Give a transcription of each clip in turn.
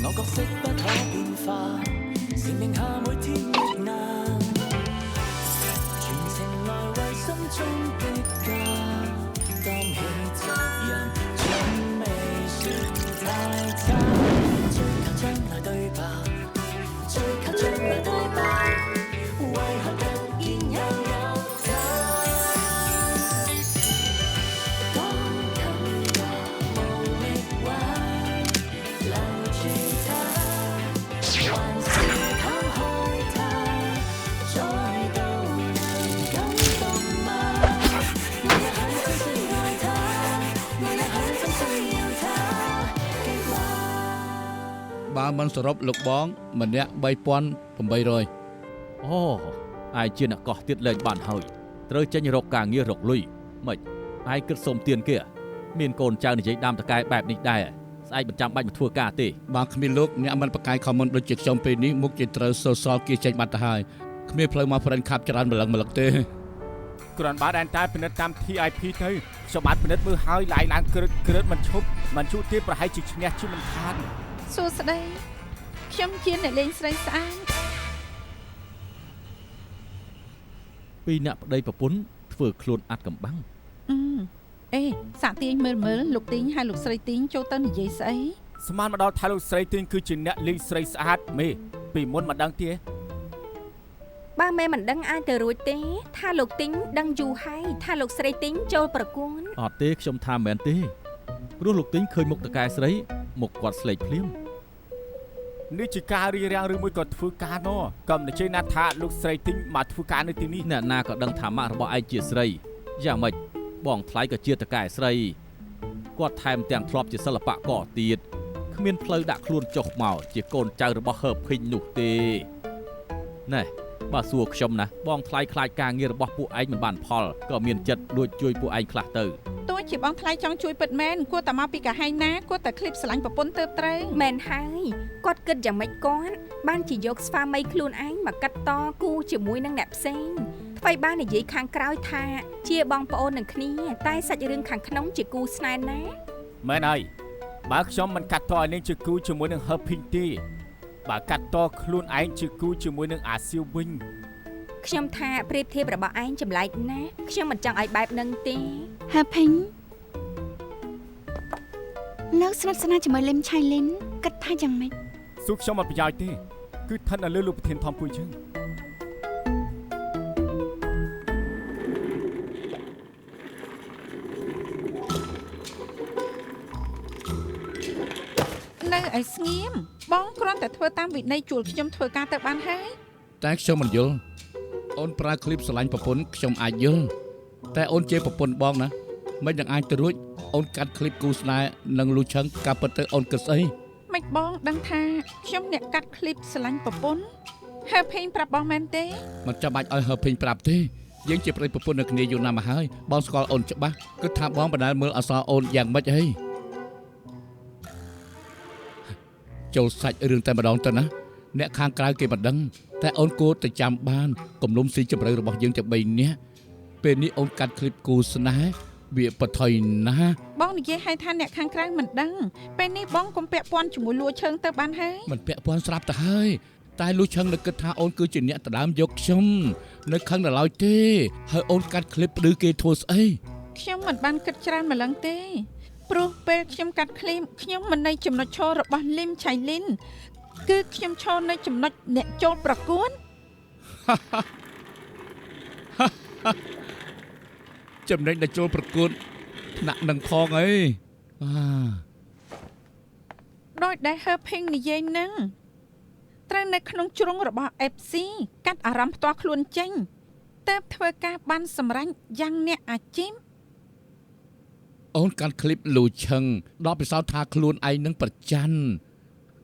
我角色不可變化，承認下每天的難，全程來為心中的家擔起責任，從未說太差，最靠將來對白，最靠將來對白，為何突然又有他？當琴樂無力挽留住他，還是拋開他，再度能感動嗎？我也很真需愛他，我也很真需要他的話。បើមិនសរុបលោកបងម្នាក់3800អូឯងជាអ្នកកោះទៀតលែងបានហើយត្រូវចេញរកការងាររកលុយមិនឯងគិតសុំទានគេមានកូនចៅនិយាយដាំតកែបែបនេះដែរស្អែកមិនចាំបាច់មកធ្វើការទេបើគ្មានលោកអ្នកមិនប្រកាយខមមិនដូចជាខ្ញុំពេលនេះមុខជាត្រូវសសល់គេចេញបាត់ទៅហើយគ្មានផ្លូវមកប្រេនខាប់ច្រើនម្លឹងទេគ្រាន់បើតែពិនិត្យតាម TIP ទៅខ្ញុំបានពិនិត្យមើលហើយឡើងក្រឹតមិនឈប់មិនជួទេប្រហែលជាឈ្នះជាមិនខានសួស្តីខ្ញុំជាអ្នកលេងស្រីស្អាតពីរអ្នកប្តីប្រពន្ធធ្វើខ្លួនអាត់កំបាំងអេសាក់ទាញមើលលោកទាញហើយលោកស្រីទាញចូលទៅនិយាយស្អីស្មានមកដល់ថាលោកស្រីទាញគឺជាអ្នកលេងស្រីស្អាតមេពីមុនមិនដឹងទេបើមេមិនដឹងអាចទៅរួចទេថាលោកទាញដឹងយូរហើយថាលោកស្រីទាញចូលប្រគួនអត់ទេខ្ញុំថាមិនមែនទេព្រោះលោកទាញឃើញមុខតកែស្រីមុខគាត់ស្លេកភ្លាមនេះជាការរៀបរៀងឬមួយក៏ធ្វើការណក៏មិនជឿណាស់ថាលោកស្រីទិញមកធ្វើការនៅទីនេះអ្នកណាក៏ដឹងថាម៉ាក់របស់ឯងជាស្រីយ៉ាងម៉េចបងថ្លៃក៏ជាតកែស្រីគាត់ថែមទាំងធ្លាប់ជាសិល្បករទៀតគ្មានផ្លូវដាក់ខ្លួនចុះមកជាកូនចៅរបស់ហើភីងនោះទេណែបើសួរខ្ញុំណាបងថ្លៃខ្លាចការងាររបស់ពួកឯងមិនបានផលក៏មានចិត្តលួចជួយពួកឯងខ្លះទៅទោះជាបងថ្លៃចង់ជួយពិតមែនគួរតែមកពីកាហែងណាគួរតែឃ្លីបស្រឡាញ់ប្រពន្ធទៅត្រូវមែនហើយគាត់គិតយ៉ាងម៉េចគាត់បានជាយកស្វាមីខ្លួនឯងមកកាត់តគូជាមួយនឹងអ្នកផ្សេងថ្មីបាននិយាយខាងក្រោយថាជាបងប្អូននឹងគ្នាតែសាច់រឿងខាងក្នុងជាគូស្នេហ៍ណាមែនហើយបើខ្ញុំមិនកាត់តឲ្យនាងជាគូជាមួយនឹងហើភីងទេបើកាត់តខ្លួនឯងជាគូជាមួយនឹងអាសៀវវិញខ្ញុំថាប្រៀបធៀបរបស់ឯងចម្លែកណាស់ខ្ញុំមិនចង់ឲ្យបែបនឹងទេហើភីងលោកស្និទ្ធស្នាលជាមួយលឹមឆៃលិនគិតថាយ៉ាងម៉េចសួរខ្ញុំអត់ប្រយោជន៍ទេគឺឋិននៅលើលោកប្រធានធំពួយជើងនៅឲ្យស្ងៀមបងគ្រាន់តែធ្វើតាមវិន័យជួលខ្ញុំធ្វើការទៅបានហើយតែខ្ញុំមិនយល់អូនប្រើឃ្លីបស្រឡាញ់ប្រពន្ធខ្ញុំអាចយល់តែអូនជាប្រពន្ធបងណាមិននឹងអាចទៅរួចអូនកាត់ឃ្លីបគូស្នេហ៍នឹងលូឆឹងការពិតទៅអូនគិតស្អីមិនបងដឹងថាខ្ញុំអ្នកកាត់ឃ្លីបស្រឡាញ់ប្រពន្ធហើភេងប្រាប់បងមែនទេមិនចាំបាច់ឲ្យហើភេងប្រាប់ទេយើងជាប្តីប្រពន្ធនៅគ្នាយូរណាស់មកហើយបងស្គាល់អូនច្បាស់គិតថាបងបណ្ដាលមើលអសរអូនយ៉ាងម៉េចហីចូលសាច់រឿងតែម្ដងទៅណាអ្នកខាងក្រៅគេមិនដឹងតែអូនគួរតែចាំបានគំនុំស៊ីជម្រៅរបស់យើងទាំង3នាក់ពេលនេះអូនកាត់ឃ្លីបគូស្នេហ៍វាបថុយណាបងនិយាយឲ្យថាអ្នកខាងក្រៅមិនដឹងពេលនេះបងកុំពាក់ព័ន្ធជាមួយលួឈើងទៅបានហើយមិនពាក់ព័ន្ធស្រាប់ទៅហើយតែលួឈឹងនៅគិតថាអូនគឺជាអ្នកដណ្ដើមយកខ្ញុំនៅខឹងដល់ឡើយទេហើយអូនកាត់ឃ្លីបឌឺគេធ្វើស្អីខ្ញុំមិនបានគិតច្រើនម្លឹងទេព្រោះពេលខ្ញុំកាត់ឃ្លីបខ្ញុំមិននៅចំណុចឈររបស់លឹមឆៃលិនគឺខ្ញុំឈរនៅចំណុចអ្នកចូលប្រកួតចំណេញអ្នកចូលប្រកួតថ្នាក់នឹងផងអីដោយដែលហើភេងនិយាយនឹងត្រូវនៅក្នុងជ្រុងរបស់ FC កាត់អារម្មណ៍ផ្ទាល់ខ្លួនចេញតើបធ្វើការបានសម្រេចយ៉ាងអ្នកអាជីពអូនកាត់ឃ្លីបលូឆឹងដល់ពិសោធន៍ថាខ្លួនឯងនឹងប្រច័ន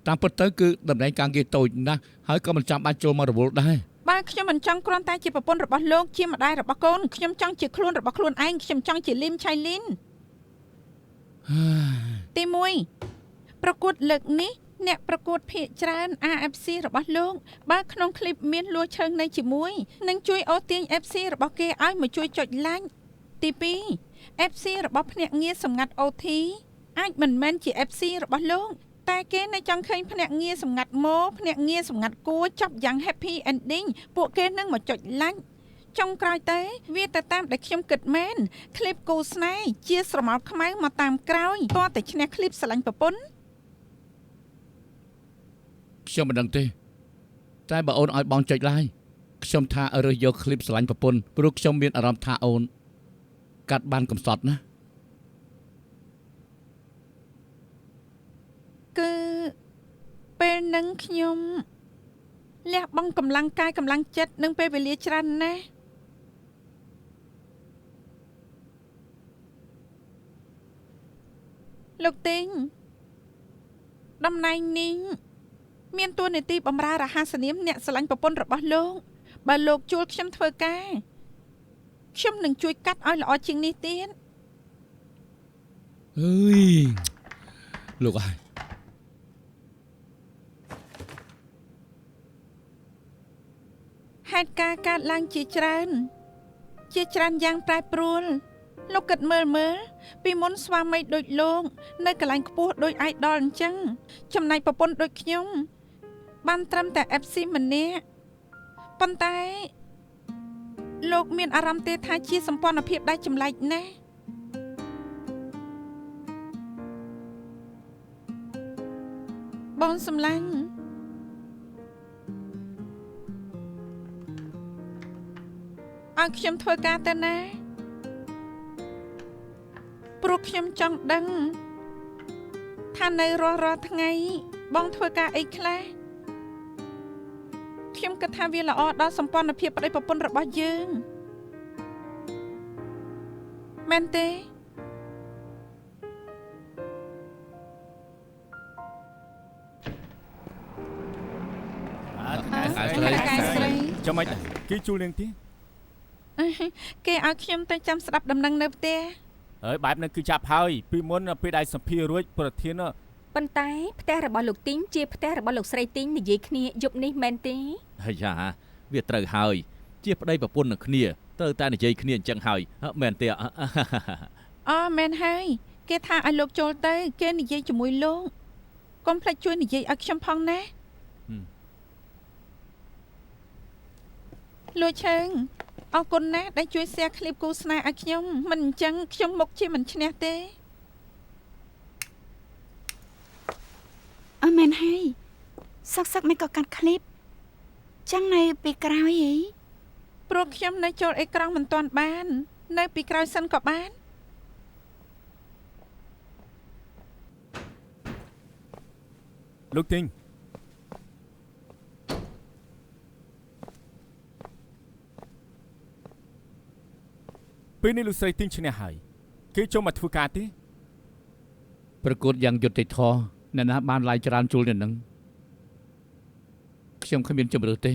តាមពិតទៅគឺតំណែងការងារតូចណាស់ហើយក៏មិនចាំបាច់ចូលមករវល់ដែរបើខ្ញុំមិនចង់គ្រាន់តែជាប្រពន្ធរបស់លោកជាម្ដាយរបស់កូនខ្ញុំចង់ជាខ្លួនរបស់ខ្លួនឯងខ្ញុំចង់ជាលឹមឆៃលិនទី1ប្រកួតលើកនេះអ្នកប្រកួតភាគច្រើន AFC របស់លោកបើក្នុងคลิปមានលួឈើងនៅជាមួយនឹងជួយអូសទាញ FC របស់គេឲ្យមកជួយចុច like ទី2 FC របស់ភ្នាក់ងារសម្ងាត់ OT អាចមិនមែនជា FC របស់លោក តែគេនៅចង់ឃើញភ្នាក់ងារសម្ងាត់ម៉ូភ្នាក់ងារសម្ងាត់គួរចប់យ៉ាង happy ending ពួកគេនឹងមកចុច like ចុងក្រោយទៅវាទៅតាមដែលខ្ញុំគិតមែនឃ្លីបគូស្នេហ៍ជាស្រមោលខ្មៅមកតាមក្រោយតើតែឈ្នះឃ្លីបស្រឡាញ់ប្រពន្ធ ខ្ញុំមិនដឹងទេតែបើអូនឲ្យបងចុច like ខ្ញុំថារើសយកឃ្លីបស្រឡាញ់ប្រពន្ធព្រោះខ្ញុំមានអារម្មណ៍ថាអូនកាត់បានកំសត់ណា គឺពេលនឹងខ្ញុំលះបង់កម្លាំងកាយកម្លាំងចិត្តនិងពេលវេលាច្រើនណាស់លោកទីងតំណែងនេះមានតួនាទីបម្រើរហស្សនាមអ្នកស្រឡាញ់ប្រពន្ធរបស់លោកបើលោកជួលខ្ញុំធ្វើការខ្ញុំនឹងជួយកាត់ឲ្យល្អជាងនេះទៀត អើយលោកអើយ ហេតុការណ៍កើតឡើងជាច្រើនយ៉ាងប្រែប្រួលលោកគិតមើលពីមុនស្វាមីដូចលោកនៅកន្លែងខ្ពស់ដូចអាយដលអញ្ចឹងចំណែកប្រពន្ធដូចខ្ញុំបានត្រឹមតែ FC ម្នាក់ប៉ុន្តែលោកមានអារម្មណ៍ទេថាជាសម្ព័ន្ធភាពដែលចម្លែកណាស់បងសម្លាញ់ ឲ្យខ្ញុំធ្វើការទៅណាព្រោះខ្ញុំចង់ដឹងថានៅរាល់ថ្ងៃបងធ្វើការអីខ្លះខ្ញុំគិតថាវាល្អដល់សម្ព័ន្ធភាពប្តីប្រពន្ធរបស់យើងមែនទេ ចាំមិនគេជួលនាងទី គេឲ្យខ្ញុំទៅចាំស្ដាប់ដំណឹងនៅផ្ទះ ហើយបែបហ្នឹងគឺចាប់ហើយពីមុនពេលដែលសម្ភាររួចប្រធាន ប៉ុន្តែផ្ទះរបស់លោកទីងជាផ្ទះរបស់លោកស្រីទីងនិយាយគ្នាយប់នេះមែនទេ ហើយយ៉ាវាត្រូវហើយជាប្តីប្រពន្ធនឹងគ្នាត្រូវតែនិយាយគ្នាអញ្ចឹងហើយមែនទេ អូមែនហើយគេថាឲ្យលោកចូលទៅគេនិយាយជាមួយលោកកុំភ្លេចជួយនិយាយឲ្យខ្ញុំផងណាលោកឈើងអរគុណណាស់ដែលជួយ share ឃ្លីបគូស្នេហ៍ឲ្យខ្ញុំមិនអញ្ចឹងខ្ញុំមុខជាមិនឈ្នះទេ អឺមែនហើយសឹកមិនក៏កាត់ឃ្លីបចឹងនៅពីក្រោយអី ព្រោះខ្ញុំនៅចូលអេក្រង់មិនទាន់បាននៅពីក្រោយសិនក៏បាន លោកទីងពេលនេះលោកស្រីទីងឈ្នះហើយគេចូលមកធ្វើការទេ ប្រកួតយ៉ាងយុត្តិធម៌អ្នកណាបានឡាយច្រើនជួលអ្នកនឹងខ្ញុំគ្មានជំរឿទេ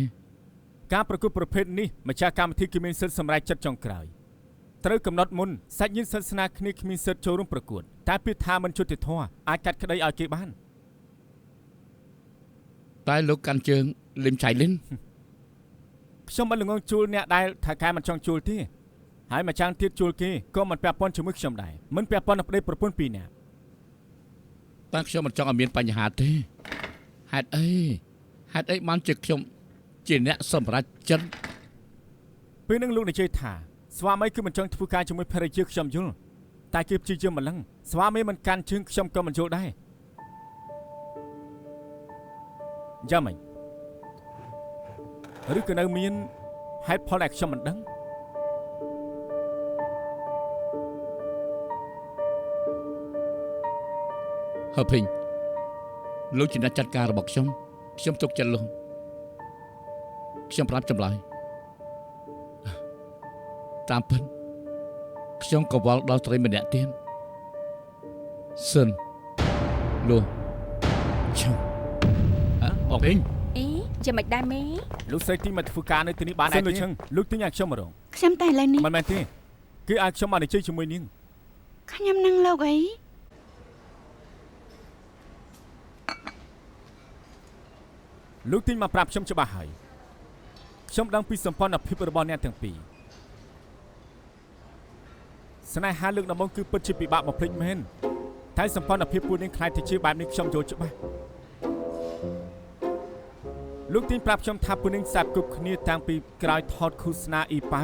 ការប្រកួតប្រភេទនេះម្ចាស់កម្មវិធីគឺមានសិទ្ធិសម្រេចចិត្តចុងក្រោយត្រូវកំណត់មុនសាច់ញាតិសាសនាគ្នាគ្មានសិទ្ធិចូលរួមប្រកួតតែពាក្យថាមិនយុត្តិធម៌អាចកាត់ក្តីឲ្យគេបាន តែលោកកាន់ជើងលឹមឆៃលិន ខ្ញុំមិនល្ងងជួលអ្នកដែលថាកែមិនចង់ជួលទេហើយម្ចាស់ទៀតជួលគេក៏មិនពាក់ព័ន្ធជាមួយខ្ញុំដែរមិនពាក់ព័ន្ធនឹងប្តីប្រពន្ធពីរនាក់ តែខ្ញុំមិនចង់ឲ្យមានបញ្ហាទេហេតុអីបានជាខ្ញុំជាអ្នកសម្រេចចិត្ត ពេលនឹងលោកនិយាយថាស្វាមីគឺមិនចង់ធ្វើការជាមួយភរិយាខ្ញុំយល់តែគេព្យាយាមម្លឹងស្វាមីមិនកាន់ជើងខ្ញុំក៏មិនយល់ដែរយ៉ាងម៉េចឬក៏នៅមានហេតុផលដែលខ្ញុំមិនដឹង ហើពេញលោកជាអ្នកចាត់ការរបស់ខ្ញុំទុកចិត្តលោកខ្ញុំប្រាប់ចម្លើយតាមពិតខ្ញុំកវល់ដល់ស្រីម្នាក់ទៀតសិនលោកឈឹងអពេញ អីជាមិនដែរមេ លោកស្រីទីមកធ្វើការនៅទីនេះបានឯងលោកឈឹងលោកទីឲ្យខ្ញុំមករង ខ្ញុំតែឥឡូវនេះ មិនមែនទេគឺឲ្យខ្ញុំមកនិយាយជាមួយនាង ខ្ញុំនឹងលោកអី លោកទីមកប្រាប់ខ្ញុំច្បាស់ហើយខ្ញុំដឹងពីសម្ព័ន្ធភាពរបស់អ្នកទាំងពីរស្នេហាលើកដំបូងគឺពិតជាពិបាកបំភ្លេចមែន តែសម្ព័ន្ធភាពពួកនាងខ្លាចទៅជាបែបនេះខ្ញុំយល់ច្បាស់លោកទីងប្រាប់ខ្ញុំថាពួកនាងសាប់គប់គ្នាតាំងពីក្រោយថតឃោសនាអ៊ីប៉ៅ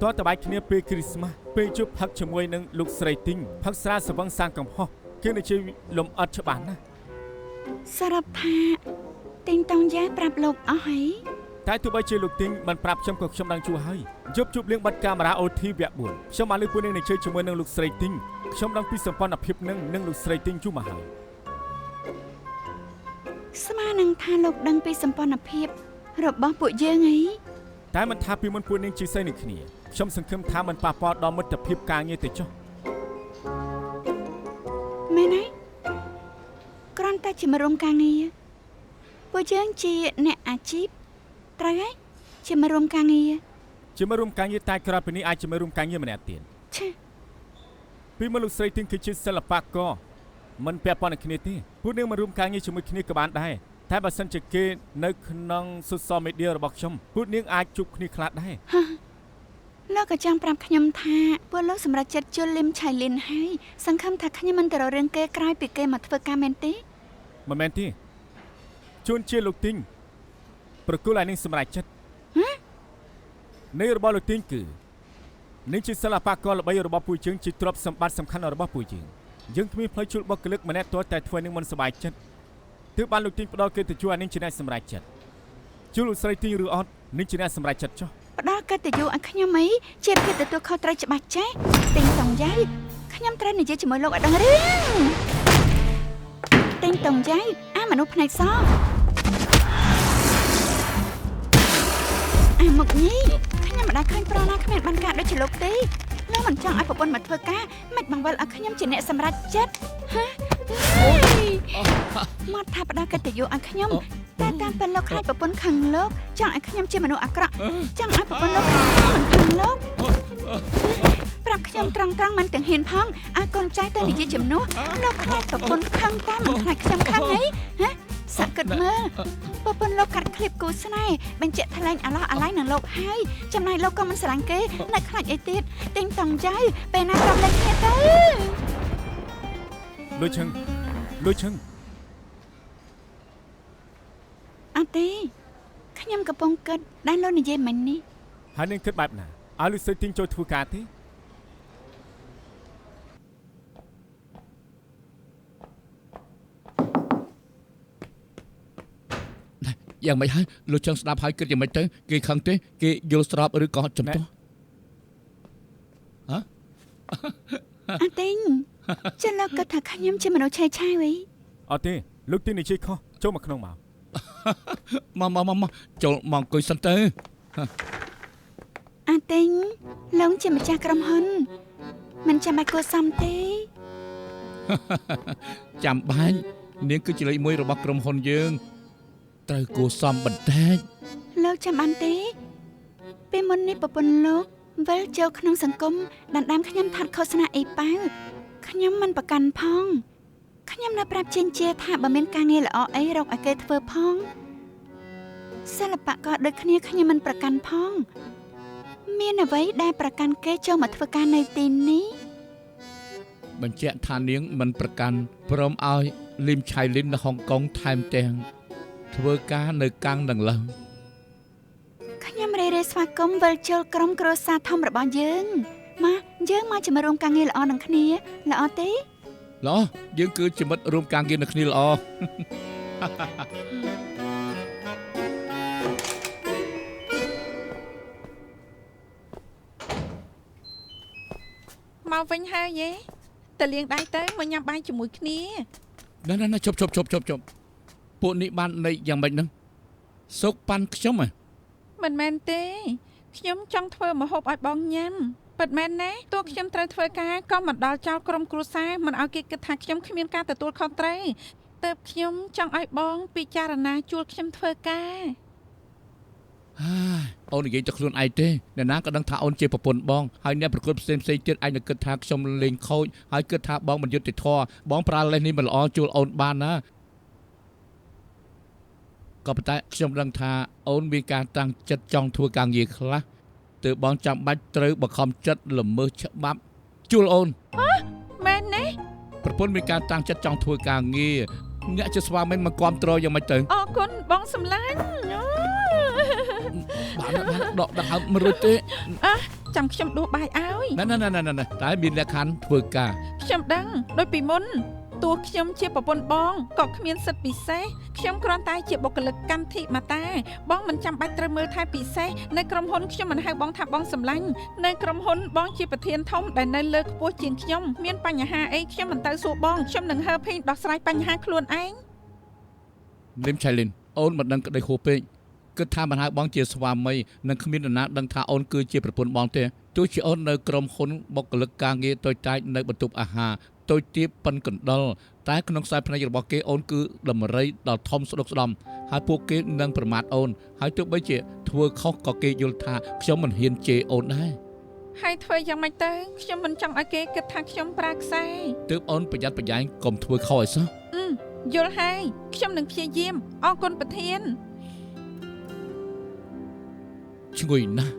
តើតបាយគ្នាពេលគ្រីស្មាស់ពេលជួបផឹកជាមួយនឹងលោកស្រីទីងផឹកស្រាសវឹងសាងកំហុសគឺនឹងជាលំអិតច្បាស់ណាស់ សរុបថាទីងតងយ៉ាប្រាប់លោកអស់ហើយ តែទោះបីជាលោកទីងមិនប្រាប់ខ្ញុំក៏ខ្ញុំដឹងជួហើយយប់ជួបលៀងបាត់កាមេរ៉ា OT វគ្គ 4ខ្ញុំបានលើពួកនាងនឹងជើជាមួយនឹងលោកស្រីទីងខ្ញុំដឹងពីសម្ព័ន្ធភាពនឹងលោកស្រីទីងយូរមកហើយ ស្មើនឹងថាលោកដឹងពីសម្ព័ន្ធភាពរបស់ពួកយើងអី តែមិនថាពីមុនពួកនាងជិះស្អីនឹងគ្នាខ្ញុំសង្ឃឹមថាមិនប៉ះពាល់ដល់មិត្តភាពការងារទេចុះ មែនហើយគ្រាន់តែជាមករំការងារពួកយើងជាអ្នកអាជីពត្រូវហើយជាមករំការងារ ជាមករួមការងារតែក្រៅពីនេះអាចជាមករួមការងារម្នាក់ទៀត ឆេ ពីមកលោកស្រីទីងគឺជាសិល្បករមិនពាក់ព័ន្ធនឹងគ្នាទេពួកនាងមករួមការងារជាមួយគ្នាក៏បានដែរតែបើសិនជាគេនៅក្នុង social media របស់ខ្ញុំពួកនាងអាចជួបគ្នាខ្លះដែរ លោកក៏ចង់ប្រាប់ខ្ញុំថាពួកលោកសម្រាប់ចិត្តជលលឹមឆៃលិនហើយសង្ឃឹមថាខ្ញុំមិនទៅរករឿងគេក្រោយពីគេមកធ្វើការមែនទេ មិនមែនទេជួនជាលោកទីងប្រគល់ឲ្យនាងសម្រេចចិត្តនៃរបស់លោកទីងគឺនាងជាសិល្បករល្បីរបស់ពួកយើងជាទ្រព្យសម្បត្តិសំខាន់របស់ពួកយើងគ្មានផ្លូវជួលបុគ្គលិកម្នាក់ទាល់តែធ្វើនាងមិនសប្បាយចិត្តទើបបានលោកទីងផ្ដល់គេទៅជួឲ្យនាងជាអ្នកសម្រេចចិត្តជួលលោកស្រីទីងឬអត់នាងជាអ្នកសម្រេចចិត្តចុះ ផ្ដល់កិត្តិយសឲ្យខ្ញុំអីជាភាពទទួលខុសត្រូវច្បាស់ចេះទីងតងយ៉ាខ្ញុំត្រូវនិយាយជាមួយលោកឲ្យដឹងរឿងទីងតងយ៉ាអាមនុស្សភ្នែកសអាមុខញីខ្ញុំមិនដែលឃើញប្រុសណាគ្មានបានការដូចជាលោកទេលោកមិនចង់ឲ្យប្រពន្ធមកធ្វើការមិនបង្វិលឲ្យខ្ញុំជាអ្នកសម្រេចចិត្តហាមកថាផ្ដល់កិត្តិយសឲ្យខ្ញុំតែតាមពេលលោកខ្លាចប្រពន្ធខឹងលោកចង់ឲ្យខ្ញុំជាមនុស្សអាក្រក់ចង់ឲ្យប្រពន្ធលោកមិនខឹងលោកប្រាប់ខ្ញុំត្រង់មិនទាំងហ៊ានផងឲ្យកូនចៅទៅនិយាយជំនួសលោកខ្លាចប្រពន្ធខឹងតែមិនខ្លាចខ្ញុំខឹងអីហាសាក់គិតមើលប្រពន្ធលោកកាត់ឃ្លីបគូស្នេហ៍បញ្ជាក់ថ្លែងអាឡោះអាឡៃនឹងលោកហើយចំណែកលោកក៏មិនស្រឡាញ់គេនៅខ្លាចអីទៀតទិញតង់ចៅពេលណាប្រំលេងគ្នាទៅលួយឈឹងអត់ទេខ្ញុំកំពុងគិតដែលលោកនិយាយមិញនេះ ហើយនាងគិតបែបណាឲ្យលោកស្រីទីងចូលធ្វើការទេ យ៉ាងម៉េចហើយលោកចង់ស្ដាប់ហើយគិតយ៉ាងម៉េចទៅគេខឹងទេគេយល់ស្របឬក៏ចំទាស់ហ៎ អត់ទេចឹងលោកគិតថាខ្ញុំជាមនុស្សឆេឆាយវិញ អត់ទេលោកទីងនិយាយខុសចូលមកក្នុងមក មកចូលមកអង្គុយសិនទៅ អត់ទេលោកជាម្ចាស់ក្រុមហ៊ុនមិនចាំបាច់គួរសមទេ ចាំបាច់នាងគឺជាលេខ1របស់ក្រុមហ៊ុនយើងត្រូវគួរសមបន្តិច លោកចាំបានទេពេលមុននេះប្រពន្ធលោកវិលចូលក្នុងសង្គមដណ្ដើមខ្ញុំថាត់ឃោសនាអីប៉ៅខ្ញុំមិនប្រកាន់ផងខ្ញុំនៅប្រាប់ចេញជាថាបើមានការងារល្អអីរកឲ្យគេធ្វើផងសិល្បករដូចគ្នាខ្ញុំមិនប្រកាន់ផងមានអ្វីដែលប្រកាន់គេចូលមកធ្វើការនៅទីនេះ បញ្ជាក់ថានាងមិនប្រកាន់ព្រមឲ្យលីមឆៃលីននៅហុងកុងថែមទាំងធ្វើការនៅកាំងនឹងឡើង ខ្ញុំរេស្វាគមន៍វិលចូលក្រុមគ្រួសារធំរបស់យើងមកយើងមកជាមួយរួមការងារល្អនឹងគ្នាល្អទេ ល្អយើងគឺជាមិត្តរួមការងារនឹងគ្នាល្អ មកវិញហើយយេតលៀងដៃទៅមកញ៉ាំបាយជាមួយគ្នា ណាជប់ពួកនេះបានន័យយ៉ាងម៉េចហ្នឹងសុកប៉ាន់ខ្ញុំហ៎ មិនមែនទេខ្ញុំចង់ធ្វើម្ហូបឲ្យបងញ៉ាំពិតមែនណាទោះខ្ញុំត្រូវធ្វើការក៏មិនដល់ចោលក្រុមគ្រួសារមិនឲ្យគេគិតថាខ្ញុំគ្មានការទទួលខុសត្រូវទើបខ្ញុំចង់ឲ្យបងពិចារណាជួលខ្ញុំធ្វើការ អូននិយាយទៅខ្លួនឯងទេអ្នកណាក៏ដឹងថាអូនជាប្រពន្ធបងហើយអ្នកប្រកួតផ្សេងទៀតឯងនឹងគិតថាខ្ញុំលេងខូចហើយគិតថាបងមិនយុត្តិធម៌បងប្រើលេសនេះមិនល្អជួលអូនបានណាក៏ប៉ុន្តែខ្ញុំដឹងថាអូនមានការតាំងចិត្តចង់ធ្វើការងារខ្លះទើបបងចាំបាច់ត្រូវបង្ខំចិត្តល្មើសច្បាប់ជួលអូន មែនទេ ប្រពន្ធមានការតាំងចិត្តចង់ធ្វើការងារអ្នកជាស្វាមីមិនគ្រប់ត្រយ៉ាងម៉េចទៅ អរគុណបងសំឡាញ់ បានដកដង្ហើមមិនរួចទេ ចាំខ្ញុំដួសបាយឲ្យ ណែតែមានលក្ខខណ្ឌធ្វើការ ខ្ញុំដឹងដូចពីមុនទោះខ្ញុំជាប្រពន្ធបងក៏គ្មានសិទ្ធិពិសេសខ្ញុំគ្រាន់តែជាបុគ្គលិកកម្មធិមាតាបងមិនចាំបាច់ត្រូវមើលថែពិសេសនៅក្រុមហ៊ុនខ្ញុំមិនហៅបងថាបងសម្លាញ់នៅក្រុមហ៊ុនបងជាប្រធានធំដែលនៅលើខ្ពស់ជាងខ្ញុំមានបញ្ហាអីខ្ញុំមិនទៅសួរបងខ្ញុំនឹងហើភេងដោះស្រាយបញ្ហាខ្លួនឯង លឹមឆៃលីនអូនមិនដឹងក្តីហួសពេកគិតថាមិនហៅបងជាស្វាមីនឹងគ្មាននរណាដឹងថាអូនគឺជាប្រពន្ធបងទេទោះជាអូននៅក្រុមហ៊ុនបុគ្គលិកការងារតូចតាចនៅបន្ទប់អាហារតូចទាបប៉ុនកណ្ដុរតែក្នុងខ្សែភ្នែករបស់គេអូនគឺដំរីដ៏ធំស្ដុកស្ដំហើយពួកគេនឹងប្រមាថអូនហើយទោះបីជាធ្វើខុសក៏គេយល់ថាខ្ញុំមិនហ៊ានជេរអូនដែរ ហើយធ្វើយ៉ាងម៉េចទៅខ្ញុំមិនចង់ឲ្យគេគិតថាខ្ញុំប្រើខ្សែ ទើបអូនប្រយ័ត្នប្រយែងកុំធ្វើខុសឲ្យសោះ យល់ហើយខ្ញុំនឹងព្យាយាមអរគុណប្រធាន ឈ្ងុយណាស់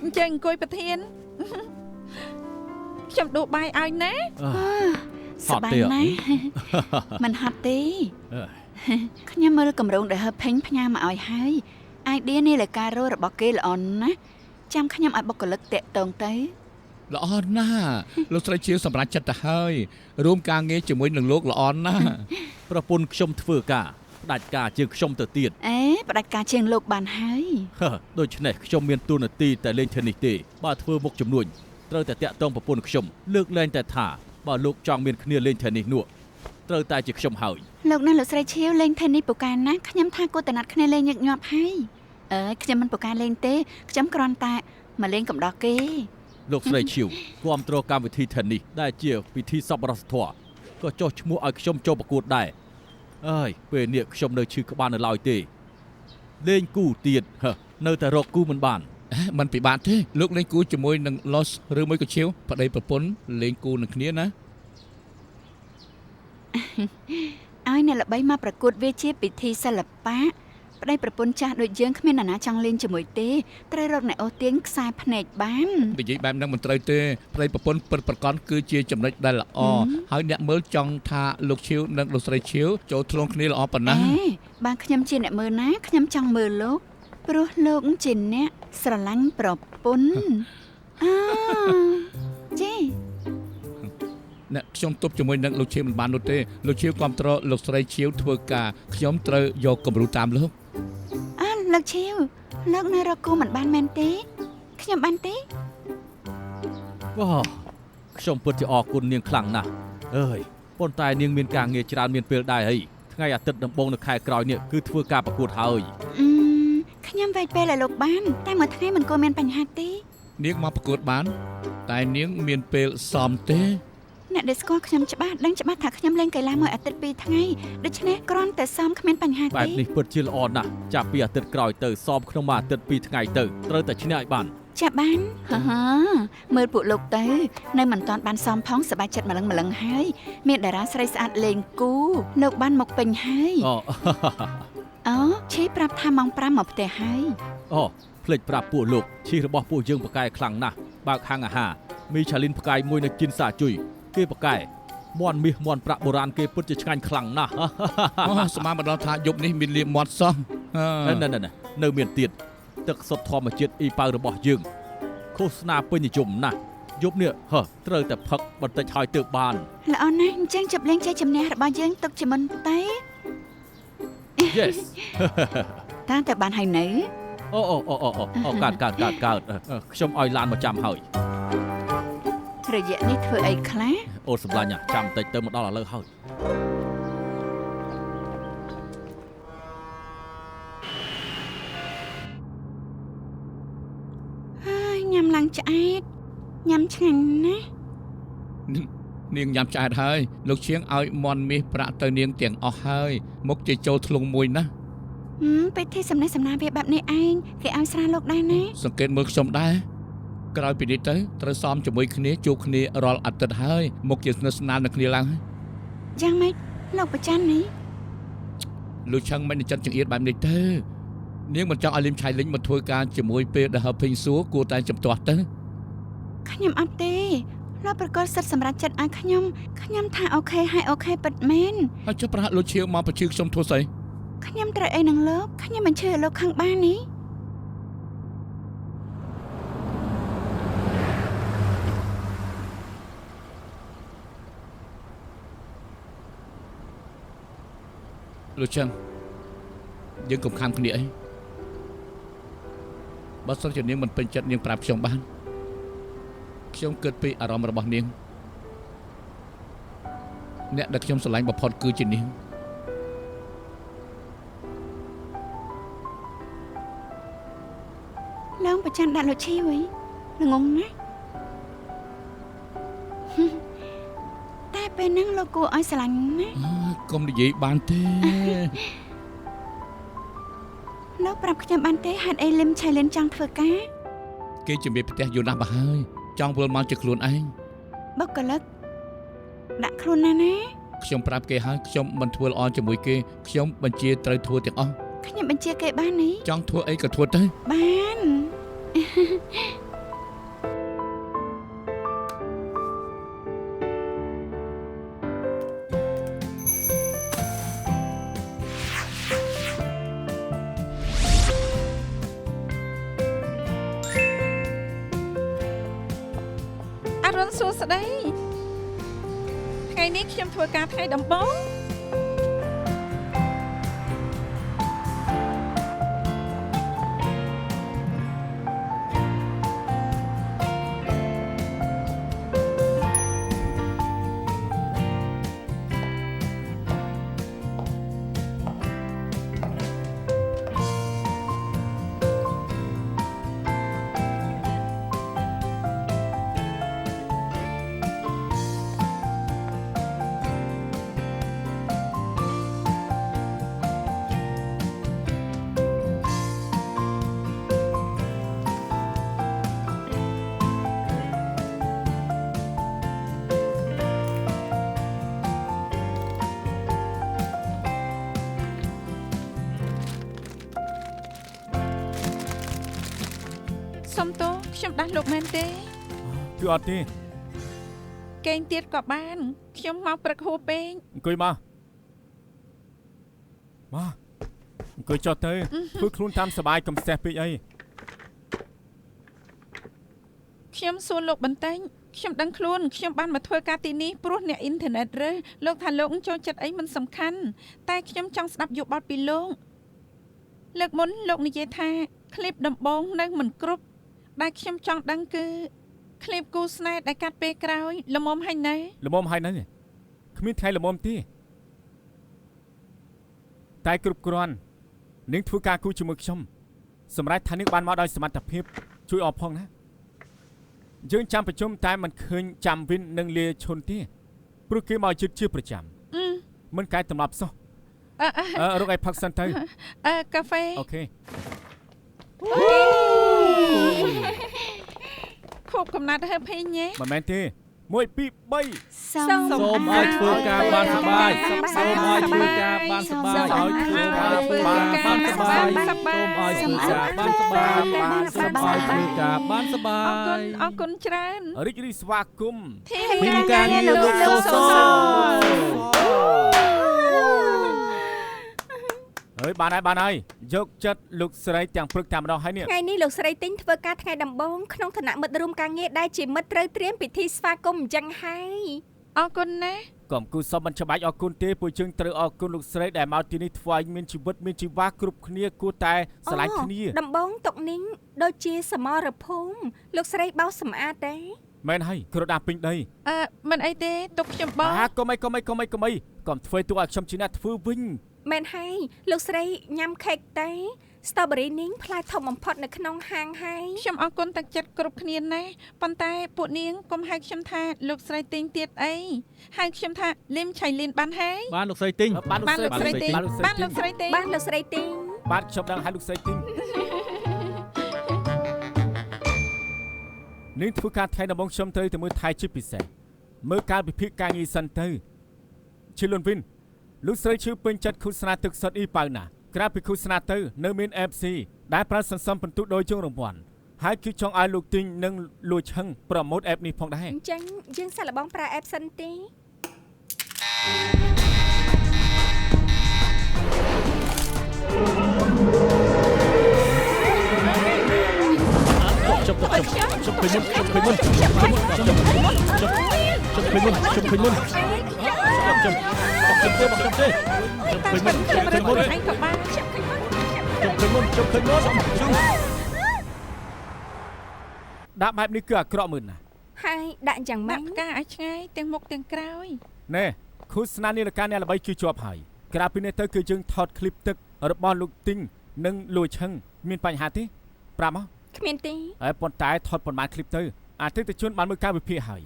អញ្ចឹងអង្គុយប្រធាន ខ្ញុំដួសបាយឲ្យណា សប្បាយណាស់មិនហត់ទេខ្ញុំមើលកម្រងដែលហើពេញផ្ញើមកឲ្យហើយអាយឌីនេះលើការរស់របស់គេល្អណាស់ចាំខ្ញុំឲ្យបុគ្គលិកតាក់តងទៅ ល្អណាស់លោកស្រីជាសម្រាប់ចិត្តទៅហើយរួមការងារជាមួយនឹងលោកល្អណាស់ ប្រពន្ធខ្ញុំធ្វើការផ្ដាច់ការជាងខ្ញុំទៅទៀត អេផ្ដាច់ការជាងលោកបានហើយ ដូច្នេះខ្ញុំមានទូនាទីតែលេងធនីទេបើធ្វើមុខជំនួញត្រូវតែតាក់ទងប្រពន្ធខ្ញុំលើកលែងតែថាបើលោកចង់មានគ្នាលេងធនីនោះត្រូវតែជាខ្ញុំហើយ លោកណាលោកស្រីឈៀវលេងថេននីសពូកែណាខ្ញុំថាគួរតែណាត់គ្នាលេងញឹកញាប់ហើយខ្ញុំមិនពូកែលេងទេខ្ញុំគ្រាន់តែមកលេងកំដរគេ លោកស្រីឈៀវគ្រប់គ្រងកម្មវិធីធនីសដែលជាពិធីសប្បុរសធម៌ក៏ចុះឈ្មោះឲ្យខ្ញុំចូលប្រកួតដែរអើយពេលនេះខ្ញុំនៅឈឺក្បាលនៅឡើយទេលេងគូទៀតនៅតែរកគូមិនបាន មិនពិបាកទេលោកលេងគូជាមួយនឹង Los ឬមួយក៏ឈៀវប្តីប្រពន្ធលេងគូនឹងគ្នាណា ឲ្យអ្នកល្បីមកប្រកួតវាជាពិធីសិល្បៈប្តីប្រពន្ធចាស់ដូចយើងគ្មាននរណាចង់លេងជាមួយទេត្រូវរកអ្នកអូសទាញខ្សែភ្នែកបាន និយាយបែបហ្នឹងមិនត្រូវទេប្តីប្រពន្ធពិតប្រាកដគឺជាចំណុចដែលល្អហើយអ្នកមើលចង់ថាលោកឈៀវនិងលោកស្រីឈៀវចូលធ្លងគ្នាល្អប៉ុណ្ណា បើខ្ញុំជាអ្នកមើលណាខ្ញុំចង់មើលលោកព្រោះលោកជាអ្នកស្រឡាញ់ប្រពន្ធជេ អ្នកខ្ញុំទប់ជាមួយនឹងលោកឈៀវមិនបាននោះទេលោកឈៀវគ្រប់គ្រងលោកស្រីឈៀវធ្វើការខ្ញុំត្រូវយកគំរូតាមលោក លោកឈៀវលោកនៅរកគូមិនបានមែនទេខ្ញុំបានទេ ខ្ញុំពិតជាអរគុណនាងខ្លាំងណាស់អើយប៉ុន្តែនាងមានការងារច្រើនមានពេលដែរហើយថ្ងៃអាទិត្យដំបូងនៅខែក្រោយនេះគឺធ្វើការប្រកួតហើយ ខ្ញុំវែកពេលឲ្យលោកបានតែមួយថ្ងៃមិនគួរមានបញ្ហាទេ នាងមកប្រកួតបានតែនាងមានពេលសមទេ អ្នកដែលស្គាល់ខ្ញុំច្បាស់ដឹងច្បាស់ថាខ្ញុំលេងកីឡាមួយអាទិត្យ2ថ្ងៃដូច្នេះគ្រាន់តែសមគ្មានបញ្ហាទេ បែបនេះពិតជាល្អណាស់ចាប់ពីអាទិត្យក្រោយទៅសមក្នុងមួយអាទិត្យ2ថ្ងៃទៅត្រូវតែឈ្នះឲ្យបាន ចាបានមើលពួកលោកទៅនៅមិនតាន់បានសមផងសប្បាយចិត្តម្លឹងហើយមានតារាស្រីស្អាតលេងគូលោកបានមកពេញហើយអូឈីប្រាប់ថាម៉ោង 5 មកផ្ទះហើយ ភ្លេចប្រាប់ពួកលោកឈីរបស់ពួកយើងប្រកែខ្លាំងណាស់បើកហាងអាហារមីឆាលីនផ្កាយមួយនៅជីនសាជួយគេប្រកែមាន់មាសមាន់ប្រាក់បុរាណគេពិតជាឆ្ងាញ់ខ្លាំងណាស់ ស្មានមកដល់ថាយប់នេះមានលៀមមាត់សោះ នៅមានទៀតទឹកសុទ្ធធម្មជាតិអ៊ីប៉ៅរបស់យើងឃោសនាពេញនិយមណាស់យប់នេះត្រូវតែផឹកបន្តិចហើយទើបបាន ល្អណាស់អញ្ចឹងចាប់លេងជ័យជំនះរបស់យើងទុកជាមុនទេ Yes តែបានហើយនៅ កើតខ្ញុំឲ្យឡានមកចាំហើយ រយៈនេះធ្វើអីខ្លះ អូនសម្លាញ់ចាំតិចទៅមកដល់ឥឡូវហើយ ញ៉ាំឡើងឆ្អែតញ៉ាំឆ្ងាញ់ណាស់ នាងញ៉ាំឆ្អែតហើយលោកឈៀងឲ្យមាន់មាសប្រាក់ទៅនាងទាំងអស់ហើយមកជាចូលធ្លុងមួយណា ពេលទីសំណេះសំណាលវាបែបនេះឯងគេឲ្យស្រាលោកដែរណា សង្កេតមើលខ្ញុំដែរក្រោយពីនេះទៅត្រូវសមជាមួយគ្នាជួបគ្នារាល់អាទិត្យហើយមកជាស្និទ្ធស្នាលនឹងគ្នាឡើងហើយ យ៉ាងម៉េចលោកប្រច័ននេះ លោកឆឹងមិនចិត្តចង្អៀតបែបនេះទៅនាងមិនចង់ឲ្យលឹមឆៃលិញមកធ្វើការជាមួយពេលដែលហើពេញសួរគួរតែចំទាស់ទៅ ខ្ញុំអត់ទេ លោកប្រកាសសិទ្ធិសម្រាប់ចិត្តឲ្យខ្ញុំថាអូខេហើយអូខេពិតមែន ហើយចុះប្រហាក់លោកឈៀវមកបញ្ជឿខ្ញុំធ្វើស្អី ខ្ញុំត្រូវអីនឹងលោកខ្ញុំមិនជឿលោកខាងបាននេះ លោកចឹងយើងកុំខំគ្នាអីបើសិនជានាងមិនពេញចិត្តនាងប្រាប់ខ្ញុំបានខ្ញុំគិតពីអារម្មណ៍របស់នាងអ្នកដែលខ្ញុំស្រឡាញ់បំផុតគឺជានាង ឡើងប្រចាំដាក់លោកឈីវិញល្ងងណាស់ តែពេលហ្នឹងលោកគួរឲ្យស្រឡាញ់ណា កុំនិយាយបានទេ លោកប្រាប់ខ្ញុំបានទេហេតុអីលឹមឆៃលិនចង់ធ្វើការ គេជំរាបផ្ទះយូរណាស់មកហើយចង់វិលមកជាខ្លួនឯង បុគ្គលិកដាក់ខ្លួនណាណា ខ្ញុំប្រាប់គេហើយខ្ញុំមិនធ្វើល្អជាមួយគេខ្ញុំបញ្ជាត្រូវធ្វើទាំងអស់ ខ្ញុំបញ្ជាគេបាននេះ ចង់ធ្វើអីក៏ធ្វើទៅ បាន អរុនសួស្ដីថ្ងៃនេះខ្ញុំធ្វើការថ្ងៃដំបូង សុំទោសខ្ញុំដាស់លោកមែនទេ គឺអត់ទេ កេងទៀតក៏បានខ្ញុំមកព្រឹកហួសពេក អង្គុយមកអង្គុយចុះទៅធ្វើខ្លួនតាមសប្បាយកុំស្ទះពេកអី ខ្ញុំសួរលោកបន្តិចខ្ញុំដឹងខ្លួនខ្ញុំបានមកធ្វើការទីនេះព្រោះអ្នកអ៊ីនធឺណិតរើសលោកថាលោកចូលចិត្តអីមិនសំខាន់តែខ្ញុំចង់ស្ដាប់យោបល់ពីលោកលើកមុនលោកនិយាយថាคลิปដំបូងនៅមិនគ្រប់ដែលខ្ញុំចង់ដឹងគឺคลิปគូស្នេហ៍ដែលកាត់ពេលក្រោយល្មមហើយនៅ ល្មមហើយហ្នឹងគ្មានថ្ងៃល្មមទេតែគ្រប់គ្រាន់នាងធ្វើការគូជាមួយខ្ញុំសម្រាប់ថានាងបានមកដោយសមត្ថភាពជួយអបផងណាយើងចាំប្រជុំតែមិនឃើញចាំវិននិងលាឈុនទេព្រោះគេមកជិតជាប្រចាំមិនកែតម្រាប់សោះរកឲ្យផឹកសិនទៅ កាហ្វេ អូខេ ខូបកំណត់ហើភេងញ៉េ មិនមែនទេ1 2 3 សូម សូមឲ្យធ្វើការបានសប្បាយសូមឲ្យធ្វើការបានសប្បាយសូមឲ្យធ្វើការបានសប្បាយសូមឲ្យធ្វើការបានសប្បាយសូមឲ្យធ្វើការបានសប្បាយ អរគុណច្រើន រីករាយស្វាគមន៍ ពីការងារលោកសូសូ ហើយបានហើយយកចិត្តលោកស្រីទាំងព្រឹកតែម្ដងហើយនេះ ថ្ងៃនេះលោកស្រីទិញធ្វើការថ្ងៃដំបូងក្នុងឋានៈមិត្តរួមការងារដែលជាមិត្តត្រូវត្រៀមពិធីស្វាគមន៍អញ្ចឹងហើយ អរគុណណាស់ កុំគូសុំមិនច្បាច់អរគុណទេពួកយើងត្រូវអរគុណលោកស្រីដែលមកទីនេះធ្វើឲ្យមានជីវិតមានជីវ៉ាគ្រប់គ្នាគួរតែស្រឡាញ់គ្នា ដំបងតុកនីងដូចជាសមរភូមិលោកស្រីបោសសម្អាតទេ មែនហើយក្រដាស់ពេញដី មិនអីទេទុកខ្ញុំបង កុំអីកុំធ្វើទូឲ្យខ្ញុំជាអ្នកធ្វើវិញ មែនហើយលោកស្រីញ៉ាំខេកទេ Strawberry នាងផ្លែធំបំផុតនៅក្នុងហាងហើយ ខ្ញុំអរគុណទឹកចិត្តគ្រប់គ្នាណាស់ប៉ុន្តែពួកនាងកុំហៅខ្ញុំថាលោកស្រីទិញទៀតអីហៅខ្ញុំថាលឹមឆៃលីនបានហើយ បានលោកស្រីទិញ បានលោកស្រីទិញ បានលោកស្រីទិញ បានលោកស្រីទិញ បាទខ្ញុំដឹងឲ្យលោកស្រីទិញនាងធ្វើការថ្ងៃដំបូងខ្ញុំត្រូវទៅមើលថៃជាពិសេសមើលការវិភាគការងារសិនទៅឈិលលុនវិនលោកស្រីឈឺពេញចិត្តឃោសនាទឹកសុទ្ធអ៊ីប៉ៅណាក្រៅពីឃោសនាទៅនៅមាន FC ដែលប្រើសន្សំពិន្ទុដោយជងរង្វាន់ ហើយគឺចង់ឲ្យលោកទីងនិងលួយឆឹងប្រម៉ូទ app នេះផងដែរ អញ្ចឹងយើងសាកល្បងប្រើ app សិនទេ ជប់ពេញមុនជប់ពេញមុនជប់ពេញមុនជប់ពេញមុនជប់ពេញមុនជប់ពេញមុនជប់ពេញមុន ឯងក៏បាន ជប់ពេញមុនជប់ពេញមុន ដាក់បែបនេះគឺអាក្រក់មើលណាស់ ហើយដាក់យ៉ាងម៉េ ដាក់ ច ផ្កាឲ្យឆ្ងាយទាំងមុខទាំងក្រោយ ណែឃោសនានាឡិកាអ្នកល្បីគឺជាប់ហើយក្រៅពីនេះទៅគឺយើងថតឃ្លីបទឹករបស់លោកទីងនិងលួយឆឹងមានបញ្ហាទេប្រាប់មក គ្មានទេ ហើយប៉ុន្តែថតប៉ុន្មានឃ្លីបទៅអតិថិជនបានមើលការវិភាគហើយ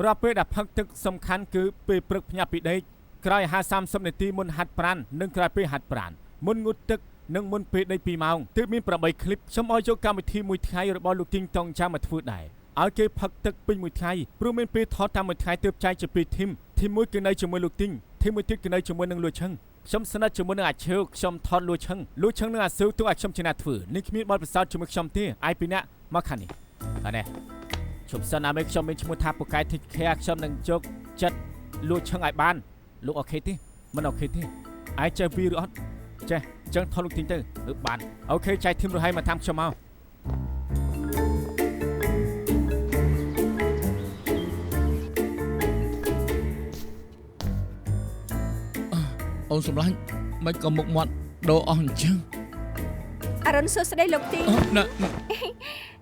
រាល់ពេលដែលផឹកទឹកសំខាន់គឺពេលព្រឹកផ្ញើពីដេកក្រោយ30នាទីមុនហាត់ប្រាណនិងក្រោយពេលហាត់ប្រាណមុនងូតទឹកនិងមុនពេលដេក2ម៉ោងទើបមាន8ឃ្លីបខ្ញុំឲ្យយកកម្មវិធីមួយថ្ងៃរបស់លោកទីងតងចាំមកធ្វើដែរឲ្យគេផឹកទឹកពេញមួយថ្ងៃព្រោះមានពេលថតតាមមួយថ្ងៃទើបចែកជា2ធីមធីមមួយគឺនៅជាមួយលោកទីងធីមមួយទៀតគឺនៅជាមួយនឹងលួយឆឹងខ្ញុំស្និទ្ធជាមួយនឹងអាឈើខ្ញុំថតលួយឆឹងនឹងអាស៊ូទូឲ្យខ្ញុំជាអ្នកធ្វើនេះគ្មានបទពិសោធន៍ជាមួយខ្ញុំទេអាយពីអ្នកមកខាងនេះអានេះខ្ញុំសិនអាមេខ្ញុំមានឈ្មោះថាពូកែ Take Care ខ្ញុំនឹងយកចិត្តលួយឆឹងឲ្យបានលោកអូខេទេមិនអូខេទេអាយចេះពីឬអត់ចេះអញ្ចឹងថតលោកទីងទៅបានអូខេចែកធីមរហ័យមកតាមខ្ញុំមក អូនសម្លាញ់មិនក៏មុខមាត់ដូរអស់អញ្ចឹង អរុនសួស្ដីលោកទី ណា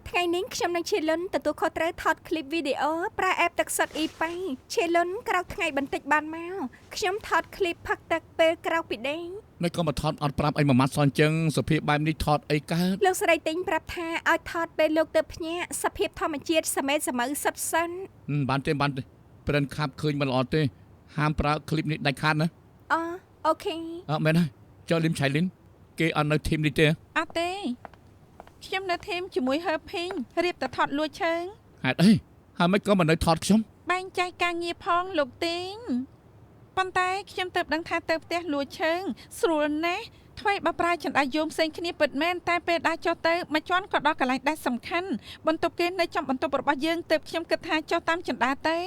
ថ្ងៃនេះខ្ញុំនឹងឈៀលុនទទួលខុសត្រូវថតឃ្លីបវីដេអូប្រើ app ទឹកសុទ្ធ E-Pay ឈៀលុនក្រោកថ្ងៃបន្តិចបានមកខ្ញុំថតឃ្លីបផឹកទឹកពេលក្រោកពីដេក មិនក៏មកថតអត់ប្រាប់អីមួយម៉ាត់សោះអញ្ចឹងសុភាពបែបនេះថតអីកើត លោកស្រីទិញប្រាប់ថាឲ្យថតពេលលោកទៅភ្ញាក់សភាពធម្មជាតិសម័យសម័យសុទ្ធសិន បានទេព្រិនខាប់ឃើញមិនល្អទេហាមប្រើឃ្លីបនេះដាច់ខាតណា អូខេ អត់មែនហើយចុះលឹមឆៃលីនគេអត់នៅធីមនេះទេ អត់ទេខ្ញុំនៅធីមជាមួយហឺភីងរៀបតែថតលួចឈើង ហេតុអីហើយមិនក៏មិននៅថតខ្ញុំ បែងចែកការងារផងលោកទីងប៉ុន្តែខ្ញុំទៅដឹងថាទៅផ្ទះលួចឈើងស្រួលណាស់ថ្មីបើប្រើចន្ទាយយមផ្សេងគ្នាពិតមែនតែពេលដើរចុះទៅមួយជាន់ក៏ដល់កន្លែងដែលសំខាន់បន្ទប់គេនៅចំបន្ទប់របស់យើងទៅខ្ញុំគិតថាចុះតាមចន្ទាទេ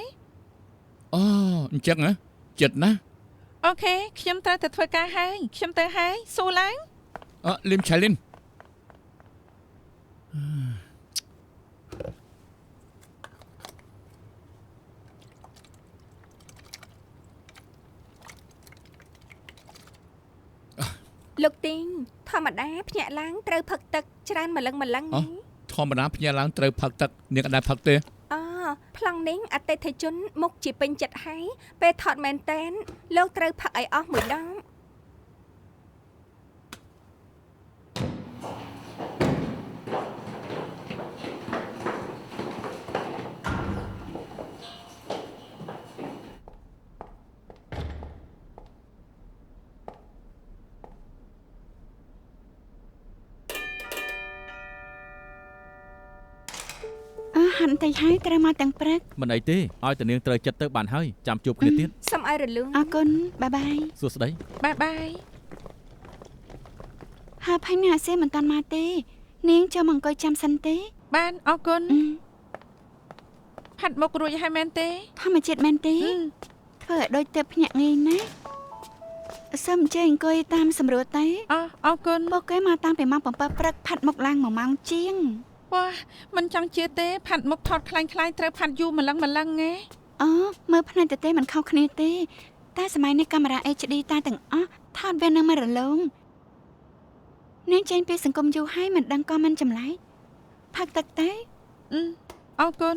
អូអញ្ចឹងហ៎ចិត្តណា អូខេខ្ញុំត្រូវទៅធ្វើការហើយខ្ញុំទៅហើយសួរឡើង លឹមឆៃលីន លោកទីងធម្មតាភ្ញាក់ឡើងត្រូវផឹកទឹកច្រើនម្លឹងនេះ ធម្មតាភ្ញាក់ឡើងត្រូវផឹកទឹកនាងអត់ដែលផឹកទេ ប្លង់នេះអតិថិជនមុខជាពេញចិត្តហើយពេលថតមែនតែនលោកត្រូវផឹកឲ្យអស់មួយដង ហាន់តែហើយត្រូវមកទាំងព្រឹក មិនអីទេឲ្យតានាងត្រូវចិត្តទៅបានហើយចាំជួបគ្នាទៀត សូមឲ្យរលូន អរគុណបាយបាយ សួស្ដី បាយបាយ ហើយផាញ់ណាសេមិនតាន់មកទេនាងចូលមកអង្គុយចាំសិនទេ បានអរគុណផាត់មុខរួចហើយមែនទេ ធម្មជាតិមែនទេធ្វើឲ្យដូចទៅភ្ញាក់ងាយណាស់សូមអញ្ជើញអង្គុយតាមសម្រួលតែ អរគុណ ពួកគេមកតាំងពីម៉ោង7ព្រឹកផាត់មុខឡើង1ម៉ោងជាង វ៉ាមិនចង់ជឿទេផាត់មុខថតខ្លាញ់ត្រូវផាត់យូរម្លឹងហ៎ មើលផ្នែកទៅមិនខុសគ្នាទេតែសម័យនេះកាមេរ៉ា HD តែទាំងអស់ថតវានឹងមករលងនាងចេញពីសង្គមយូរហើយមិនដឹងក៏មិនចម្លែកផឹកទឹកទេ អរគុណ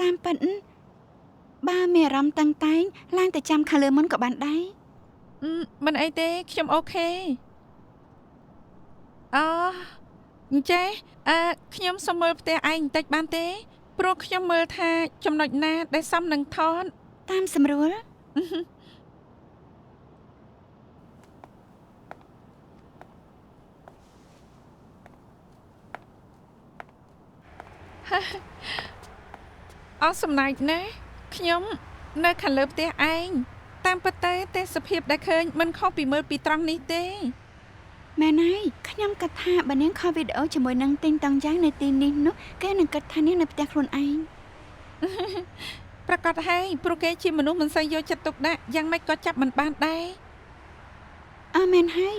តាមពិតបើមានអារម្មណ៍តឹងតែងឡើងទៅចាំខាងលើមុនក៏បានដែរ មិនអីទេខ្ញុំអូខេអញ្ចេះខ្ញុំសុំមើលផ្ទះឯងបន្តិចបានទេព្រោះខ្ញុំមើលថាចំណុចណាដែលសមនឹងថត តាមសម្រួល ហ អស់សំណាច់ណាខ្ញុំនៅខាងលើផ្ទះឯងតាមពិតទៅទេសភាពដែលឃើញមិនខុសពីមើលពីត្រង់នេះទេ មែនហើយខ្ញុំគិតថាបើនាងខលវីដេអូជាមួយនឹងទីងតង់យ៉ាងនៅទីនេះនោះគេនឹងគិតថានាងនៅផ្ទះខ្លួនឯង ប្រកាសហើយព្រោះគេជាមនុស្សមិនសូវយកចិត្តទុកដាក់យ៉ាងម៉េចក៏ចាប់មិនបានដែរ មែនហើយ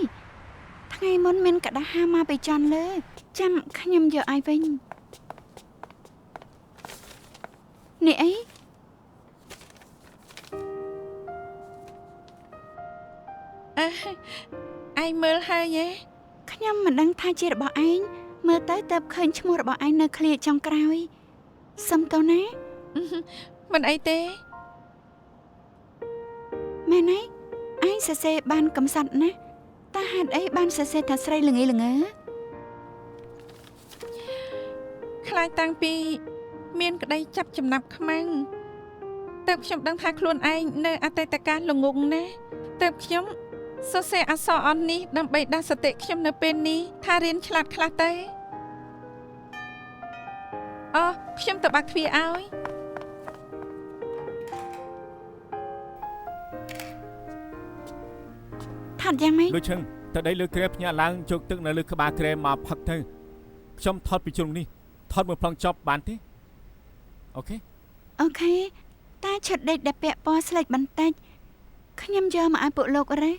ថ្ងៃមុនមានកដាហាមកពីចន់លើចាំខ្ញុំយកឲ្យវិញនេះអី ឯងមើលហើយហ៎ ខ្ញុំមិនដឹងថាជារបស់ឯងមើលទៅទៅឃើញឈ្មោះរបស់ឯងនៅឃ្លាចុងក្រោយសុំតោះណា មិនអីទេ មែនហើយឯងសរសេរបានកំសត់ណាស់តើហេតុអីបានសរសេរថាស្រីល្ងីល្ងើ ខ្លាចតាំងពីមានក្តីចាប់ចំណាប់ខ្មាំងតើខ្ញុំដឹងថាខ្លួនឯងនៅអតីតកាលល្ងងណាស់តើខ្ញុំសរសេរអក្សរអននេះដើម្បីដាស់សតិខ្ញុំនៅពេលនេះថារៀនឆ្លាតខ្លះទៅខ្ញុំទៅបាក់ទ្វារឲ្យ ថាត់យ៉ាងម៉េច លួយឈឹងទៅដីលើក្រែផ្ញើឡើងជោគទឹកនៅលើក្បាលក្រែមកផឹកទៅខ្ញុំថតពីជ្រុងនេះថតមួយប្លង់ចប់បានទេអូខេ អូខេតែឈុតដេកដែលពាក់ពណ៌ស្លេកបន្តិចខ្ញុំយកមកឲ្យពួកលោករ៉េ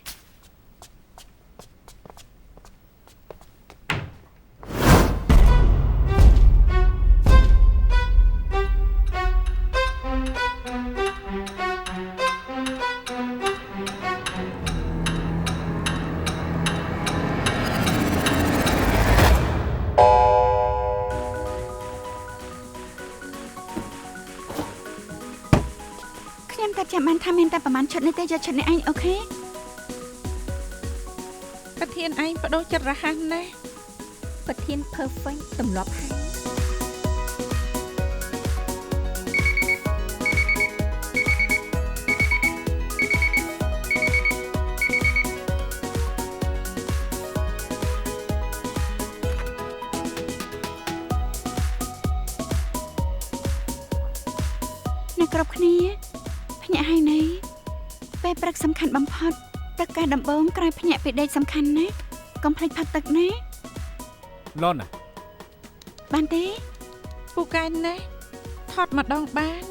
ខ្ញុំតែចាំបានថាមានតែប្រហែលឈុតនេះទេយកឈុតនេះឯងអូខេ ប្រធានឯងបដូរចិត្តរហ័សណាស់ ប្រធាន perfect ទម្លាប់ហើយ អ្នកគ្រប់គ្នាភ្ញាក់ហើយណៃពេលព្រឹកសំខាន់បំផុតទឹកកែដំបងក្រោយភ្ញាក់ពីដេកសំខាន់ណាស់កុំភ្លេចផឹកទឹកណា លន់ណា បានទេ ពូកែណាស់ថតម្ដងបាន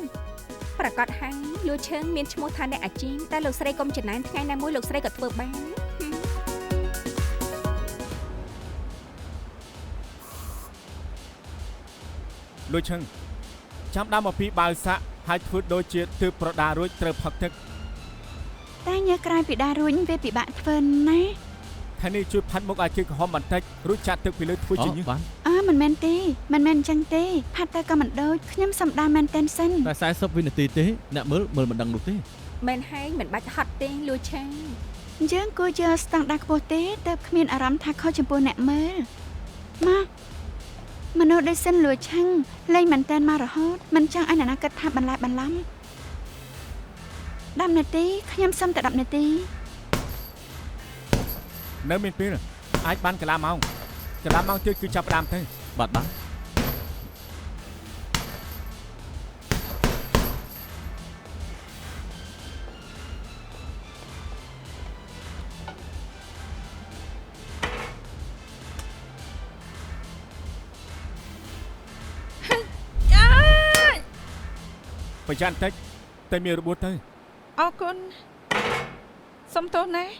ប្រកាសហើយលួឈើងមានឈ្មោះថាអ្នកអាជីពតែលោកស្រីកុំចំណានថ្ងៃណាមួយលោកស្រីក៏ធ្វើបាន លួយឈឹងចាំដើមមកពីបាវសាក់ហើយធ្វើដូចជាទើបប្រដារួចត្រូវផឹកទឹក តែញើក្រោយពីដារួចវាពិបាកធ្វើណា ថ្ងៃនេះជួយផាត់មុខឲ្យគេក្រហមបន្តិចរួចចាក់ទឹកពីលើធ្វើជាញើស បាន មិនមែនទេមិនមែនអញ្ចឹងទេផាត់ទៅក៏មិនដូចខ្ញុំសំដៅមែនតែនសិន តែ40វិនាទីទេអ្នកមើលមិនដឹងនោះទេ មែនហើយមិនបាច់ហត់ទេលួឈើង យើងគួរយកស្តង់ដារខ្ពស់ទេទើបគ្មានអារម្មណ៍ថាខុសចំពោះអ្នកមើលមកមនុស្សដូចសិនលួឆឹងលេងមែនតែនមករហូតមិនចង់ឲ្យអ្នកណាគិតថាបន្លែបន្លំ10នាទីខ្ញុំសុំតែ10នាទី នៅមានពេលអាចបានកន្លះម៉ោងទៀតគឺចាប់ផ្ដើមទៅ បាទបាទ ប្រយ័ត្នតិចតែមានរបួសទៅ អរគុណសុំទោសណាស់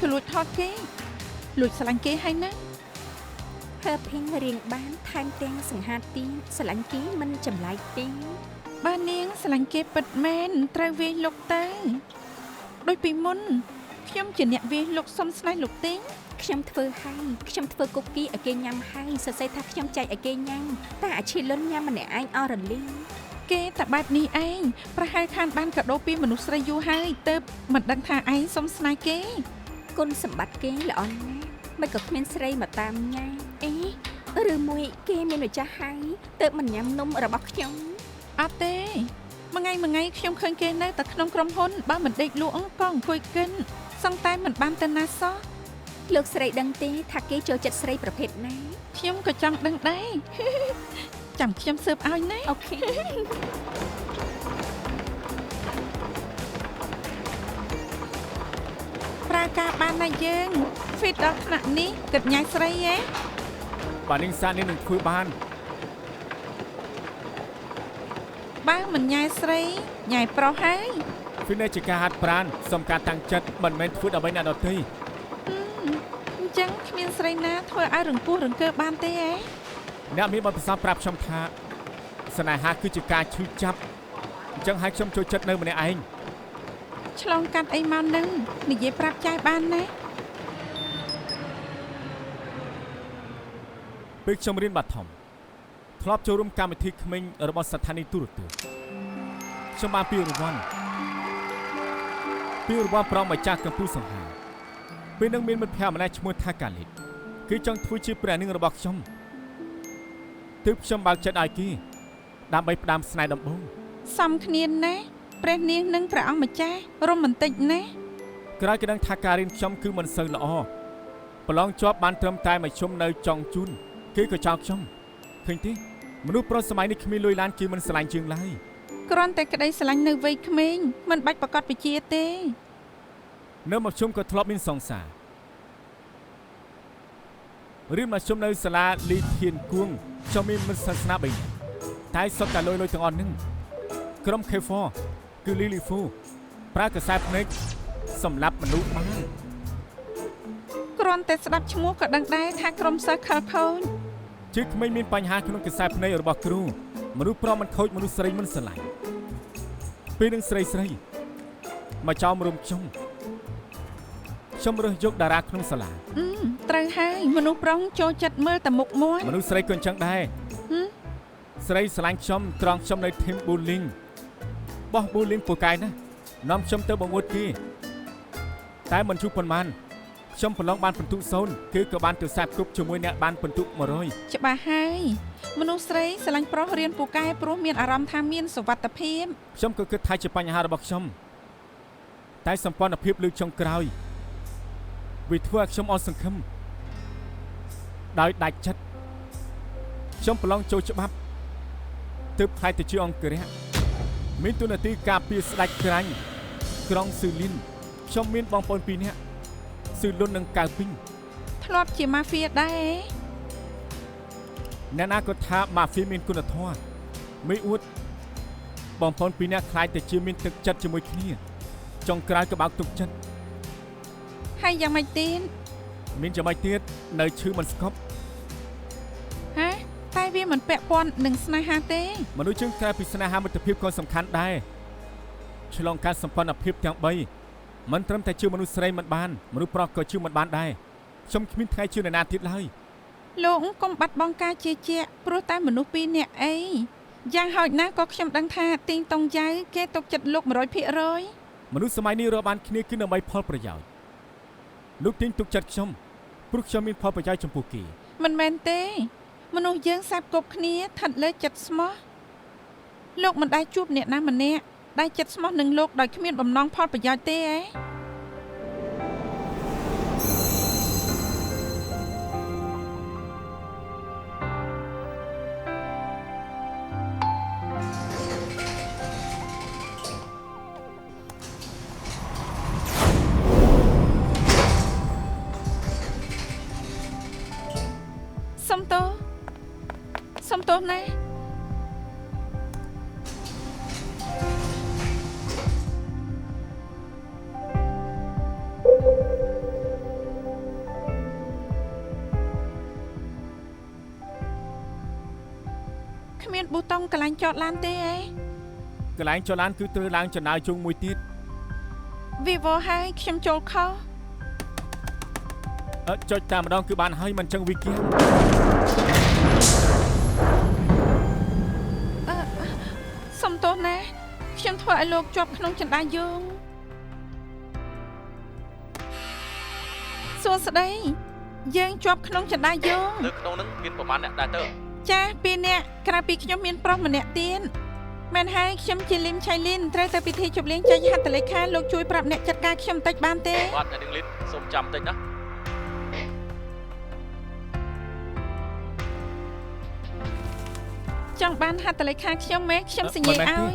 គឺលួចថតគេលួចស្រឡាញ់គេហើយណា Helping រៀងបានថែមទាំងសង្ហាទីស្រឡាញ់គេមិនចម្លែកទេ បើនាងស្រឡាញ់គេពិតមែនត្រូវវាយលុកទៅដូចពីមុនខ្ញុំជាអ្នកវាយលុកសុំស្នេហ៍លោកទេង ខ្ញុំធ្វើហើយខ្ញុំធ្វើគុកគីឲ្យគេញ៉ាំហើយសរសេរថាខ្ញុំចែកឲ្យគេញ៉ាំតែអាឈីលុនញ៉ាំម្នាក់ឯងអស់រលីង គេតែបែបនេះឯងប្រហែលខានបានកាដូពីមនុស្សស្រីយូរហើយទើបមិនដឹងថាឯងសុំស្នេហ៍គេ គុណសម្បត្តិគេល្អណាស់មិនក៏គ្មានស្រីមកតាមញ៉ាំអេឬមួយគេមានម្ចាស់ហើយទើបមិនញ៉ាំនំរបស់ខ្ញុំ អត់ទេមួយថ្ងៃខ្ញុំឃើញគេនៅតែក្នុងក្រុមហ៊ុនបើមិនដេកលក់ក៏អង្គុយកិនសង្កតែមិនបានទៅណាសោះ លោកស្រីដឹងទេថាគេចូលចិត្តស្រីប្រភេទណា ខ្ញុំក៏ចង់ដឹងដែរ ចាំខ្ញុំស៊ើបឲ្យណា អូខេ ប្រើការបានណាយើង fit ដល់ថ្នាក់នេះគិតញ៉ៃស្រីហ៎ បាទនាងសានេះនឹងធ្វើបាន បើមិនញ៉ៃស្រីញ៉ៃប្រុសហើយ ពីនេះជាការហាត់ប្រាណសំការតាំងចិត្តមិនមែនធ្វើដើម្បីអ្នកដទៃ អញ្ចឹងគ្មានស្រីណាធ្វើឲ្យរង្គោះរង្គើបានទេហ៎ អ្នកមានបទពិសោធន៍ប្រាប់ខ្ញុំថាស្នេហាគឺជាការឈឺចាប់អញ្ចឹងហើយខ្ញុំចូលចិត្តនៅម្នាក់ឯង ឆ្លងកាត់អីមកនឹងនិយាយប្រាប់ចាយបានណា ពេលខ្ញុំរៀនបាត់ធំធ្លាប់ចូលរួមកម្មវិធីក្មេងរបស់ស្ថានីយទូរទស្សន៍ខ្ញុំបានពានរង្វាន់ប្រងម្ចាស់កម្ពុជាសង្ហាពេលនឹងមានមិត្តភក្តិម្នាក់ឈ្មោះថាកាលីតគឺចង់ធ្វើជាព្រះនាងរបស់ខ្ញុំទើបខ្ញុំបើកចិត្តឲ្យគេដើម្បីផ្ដាំស្នេហ៍ដំបូង សំគ្នាណាព្រះនាងនិងព្រះអង្គម្ចាស់រ៉ូម៉ាន់ទិកណា ក្រោយគេដឹងថាការរៀនខ្ញុំគឺមិនសូវល្អប្រឡងជាប់បានត្រឹមតែមួយជុំនៅចុងជូនគេក៏ចោលខ្ញុំឃើញទេមនុស្សប្រុសសម័យនេះគ្មានលុយឡានគេមិនស្រឡាញ់ជាងឡើយ គ្រាន់តែក្តីស្រឡាញ់នៅវ័យក្មេងមិនបាច់ប្រកបវិជ្ជាទេ នៅមកជុំក៏ធ្លាប់មានសង្សាររៀនមកជុំនៅសាលាលីធានគួងខ្ញុំមានមិត្តសាសនា3នាក់តែសុទ្ធតែលុយទាំងអស់ហ្នឹងក្រុម K4 គឺ Lily Fu ប្រើកសែភ្នែកសម្រាប់មនុស្សបាន គ្រាន់តែស្ដាប់ឈ្មោះក៏ដឹងដែរថាក្រុមសិស្សខលខូច ជាក្មេងមានបញ្ហាក្នុងកសែភ្នែករបស់គ្រូមនុស្សប្រុសមិនខូចមនុស្សស្រីមិនស្រឡាញ់ពេលនឹងស្រីមកចោលរុំខ្ញុំរើសយកតារាក្នុងសាលា ត្រូវហើយមនុស្សប្រុសចូលចិត្តមើលតែមុខមាត់ មនុស្សស្រីក៏អញ្ចឹងដែរស្រីស្រឡាញ់ខ្ញុំត្រង់ខ្ញុំនៅ team bowling បោះ bowling ពូកែណានាំខ្ញុំទៅបង្អួតគេតែមិនជួបប៉ុន្មានខ្ញុំប្រឡងបានពិន្ទុ0គឺក៏បានទៅសាបគប់ជាមួយអ្នកបានពិន្ទុ100 ច្បាស់ហើយមនុស្សស្រីស្រឡាញ់ប្រុសរៀនពូកែព្រោះមានអារម្មណ៍ថាមានសុវត្ថិភាព ខ្ញុំក៏គិតថាជាបញ្ហារបស់ខ្ញុំតែសម្ព័ន្ធភាពលើចុងក្រោយវាធ្វើឲ្យខ្ញុំអស់សង្ឃឹមដោយដាច់ចិត្តខ្ញុំប្រឡងចូលច្បាប់ទើបខ្លាយទៅជាអង្គរៈមានទូនាទីការពារស្ដេចក្រាញ់ក្រុងស៊ឺលីនខ្ញុំមានបងប្អូន2នាក់ស៊ឺលុននិងកៅពីង ធ្លាប់ជាម៉ាហ្វៀដែរ អ្នកណាក៏ថាម៉ាហ្វៀមានគុណធម៌មិនអួតបងប្អូន2នាក់ខ្លាយទៅជាមានទឹកចិត្តជាមួយគ្នាចុងក្រោយក៏បោកទុកចិត្ត ហើយយ៉ាងម៉េចទៀត មានចាំបាច់ទៀតនៅឈឺមិនស្កប់ ហ៎តែវាមិនពាក់ព័ន្ធនឹងស្នេហាទេ មនុស្សជាងក្រៅពីស្នេហាមិត្តភាពក៏សំខាន់ដែរឆ្លងកាត់សម្ព័ន្ធភាពទាំង3មិនត្រឹមតែជាមនុស្សស្រីមិនបានមនុស្សប្រុសក៏ជាមិនបានដែរខ្ញុំគ្មានថ្ងៃជឿនរណាទៀតឡើយ លោកកុំបាត់បង់ការជឿជាក់ព្រោះតែមនុស្ស2នាក់អីយ៉ាងហោចណាស់ក៏ខ្ញុំដឹងថាទីងតុងយ៉ៅគេទុកចិត្តលោក 100% មនុស្សសម័យនេះរកបានគ្នាគឺដើម្បីផលប្រយោជន៍លោកទីងទុកចិត្តខ្ញុំព្រោះខ្ញុំមានផលប្រយោជន៍ចំពោះគេ មិនមែនទេមនុស្សយើងសាបគប់គ្នាឋិតលើចិត្តស្មោះលោកមិនដែលជួបអ្នកណាម្នាក់ដែលចិត្តស្មោះនឹងលោកដោយគ្មានបំណងផលប្រយោជន៍ទេហ៎ សុំទោសណាគ្មានប៊ូតុងកន្លែងចតឡានទេហ៎ កន្លែងចលឡានគឺត្រូវឡើងចំណាយជុងមួយទៀត Vivo ហើយខ្ញុំចូលខុស ចុចតែម្ដងគឺបានហើយមិនចឹងវិគៀង សុំទោសណាខ្ញុំធ្វើឲ្យលោកជាប់ក្នុងចន្តាយោងសួស្តីយើងជាប់ក្នុងចន្តាយោង នៅក្នុងនឹងមានប្រមាណអ្នកដែរទៅ ចា2នាក់ក្រៅពីខ្ញុំមានប្រុសម្នាក់ទៀតមែនហើយខ្ញុំជាលឹមឆៃលីនត្រូវទៅពិធីជប់លៀងចែកហត្ថលេខាលោកជួយប្រាប់អ្នកចាត់ការខ្ញុំបន្តិចបានទេ បាទអ្នកនាងលីនសូមចាំបន្តិចណា ចង់បានហត្ថលេខាខ្ញុំម៉េខ្ញុំសញ្ញាឲ្យ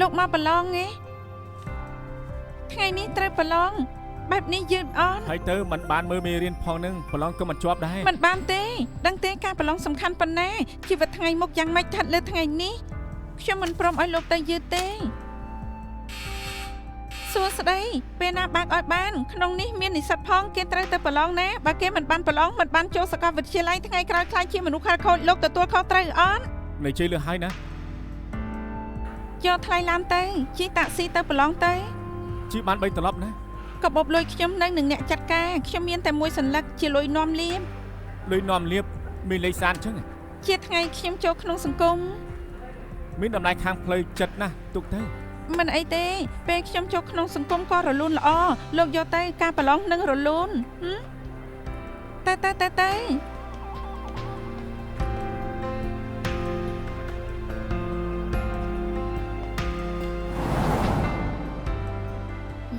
លោកមកប្រឡងទេថ្ងៃនេះត្រូវប្រឡងបែបនេះយឺតអន់ ហើយទៅមិនបានមើលមេរៀនផងនឹងប្រឡងក៏មិនជាប់ដែរ មិនបានទេដឹងទេការប្រឡងសំខាន់ប៉ុណ្ណាជីវិតថ្ងៃមុខយ៉ាងម៉េចស្ថិតលើថ្ងៃនេះខ្ញុំមិនព្រមឲ្យលោកទៅយឺតទេសួស្តីពេលណាបើកឲ្យបានក្នុងនេះមាននិស្សិតផងគេត្រូវទៅប្រឡងណាបើគេមិនបានប្រឡងមិនបានចូលសាកលវិទ្យាល័យថ្ងៃក្រោយខ្លាចជាមនុស្សខិលខូចលោកទទួលខុសត្រូវអត់ នៅជ័យលឿនហើយណា យកថ្លៃឡានទៅជិះតាក់ស៊ីទៅប្រឡងទៅ ជីបាន3ត្រឡប់ណា កបបលុយខ្ញុំនៅនឹងអ្នកចាត់ការខ្ញុំមានតែមួយសន្លឹកជាលុយនាំលៀប លុយនាំលៀបមានលេខសានចឹង ជាថ្ងៃខ្ញុំចូលក្នុងសង្គម មានតម្លៃខាងផ្លូវចិត្តណាស់ទុកទៅ មិនអីទេពេលខ្ញុំចូលក្នុងសង្គមក៏រលូនល្អលោកយកទៅការប្រឡងនឹងរលូនតែ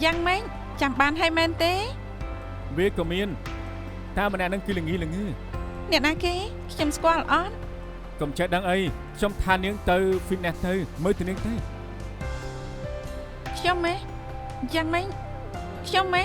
យ៉ាងម៉េចចាំបានហើយមែនទេ វាក៏មានតែម្នាក់នឹងគឺល្ងី អ្នកណាគេខ្ញុំស្គាល់អត់ កុំចេះដឹងអីខ្ញុំថានាងទៅ fitness ទៅមើលទៅនាងទៅ ខ្ញុំម៉េយ៉ាងម៉េចខ្ញុំម៉េ